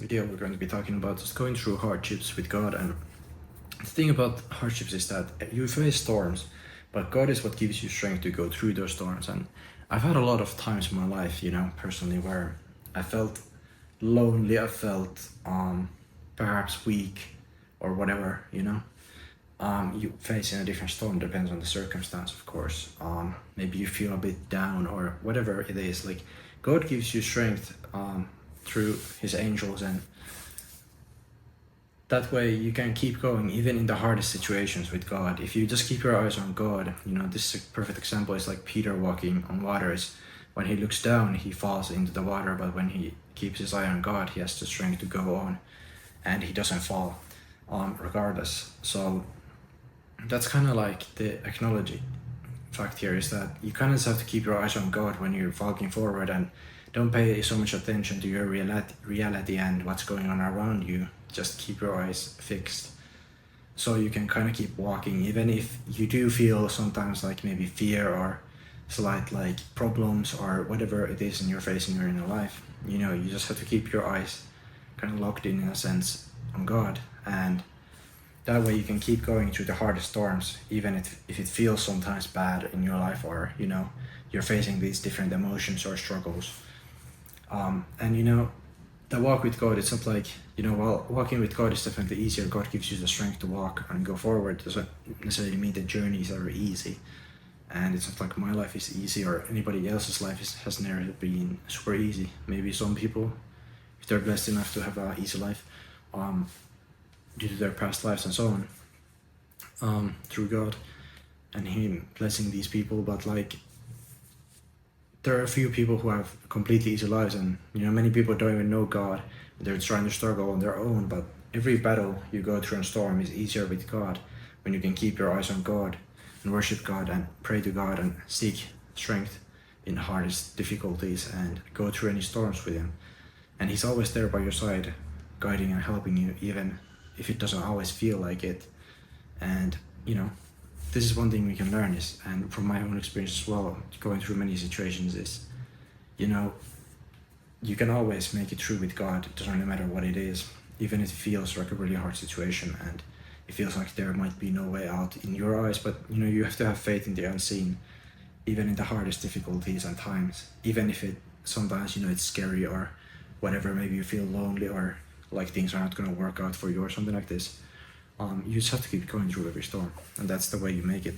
video we're going to be talking about just going through hardships with God. And the thing about hardships is that you face storms, but God is what gives you strength to go through those storms. And I've had a lot of times in my life, personally, where I felt lonely, I felt perhaps weak or whatever, you facing a different storm, depends on the circumstance, of course. Maybe you feel a bit down or whatever it is. Like, God gives you strength through his angels, and that way you can keep going even in the hardest situations with God. If you just keep your eyes on God, this is a perfect example. It's like Peter walking on waters. When he looks down, he falls into the water, but when he keeps his eye on God, he has the strength to go on, and he doesn't fall regardless. So that's kind of like the acknowledging fact here, is that you kind of just have to keep your eyes on God when you're walking forward, and don't pay so much attention to your reality and what's going on around you. Just keep your eyes fixed so you can kind of keep walking, even if you do feel sometimes like maybe fear or slight like problems or whatever it is you're facing in your life. You just have to keep your eyes kind of locked in a sense on God, and that way you can keep going through the hardest storms, even if it feels sometimes bad in your life, or you're facing these different emotions or struggles. And the walk with God, it's not like, while walking with God is definitely easier. God gives you the strength to walk and go forward. It doesn't necessarily mean the journeys are easy, and it's not like my life is easy or anybody else's life has never been super easy. Maybe some people, if they're blessed enough to have an easy life, due to their past lives and so on, through God and him blessing these people. But like, there are a few people who have completely easy lives, and many people don't even know God. They're trying to struggle on their own, but every battle you go through and storm is easier with God when you can keep your eyes on God and worship God and pray to God and seek strength in hardest difficulties and go through any storms with him. And he's always there by your side, guiding and helping you, even if it doesn't always feel like it. And this is one thing we can learn, is, and from my own experience as well, going through many situations, is you can always make it through with God. It doesn't really matter what it is, even if it feels like a really hard situation and it feels like there might be no way out in your eyes. But you have to have faith in the unseen, even in the hardest difficulties and times, even if it sometimes it's scary or whatever. Maybe you feel lonely or like things are not going to work out for you or something like this. You just have to keep going through every storm, and that's the way you make it.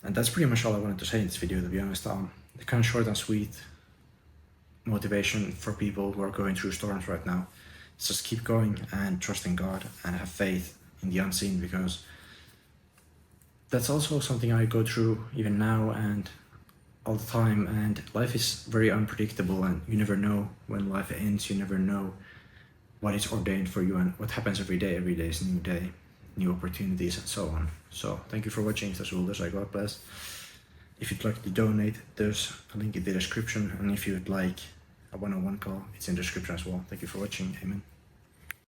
And that's pretty much all I wanted to say in this video, to be honest. The kind of short and sweet motivation for people who are going through storms right now is just keep going and trust in God and have faith in the unseen, because that's also something I go through even now and all the time. And life is very unpredictable, and you never know when life ends. You never know what is ordained for you and what happens every day. Every day is a new day, new opportunities, and so on. So thank you for watching. If that's all, God bless. If you'd like to donate, there's a link in the description, and if you'd like a one-on-one call, it's in the description as well. Thank you for watching. Amen.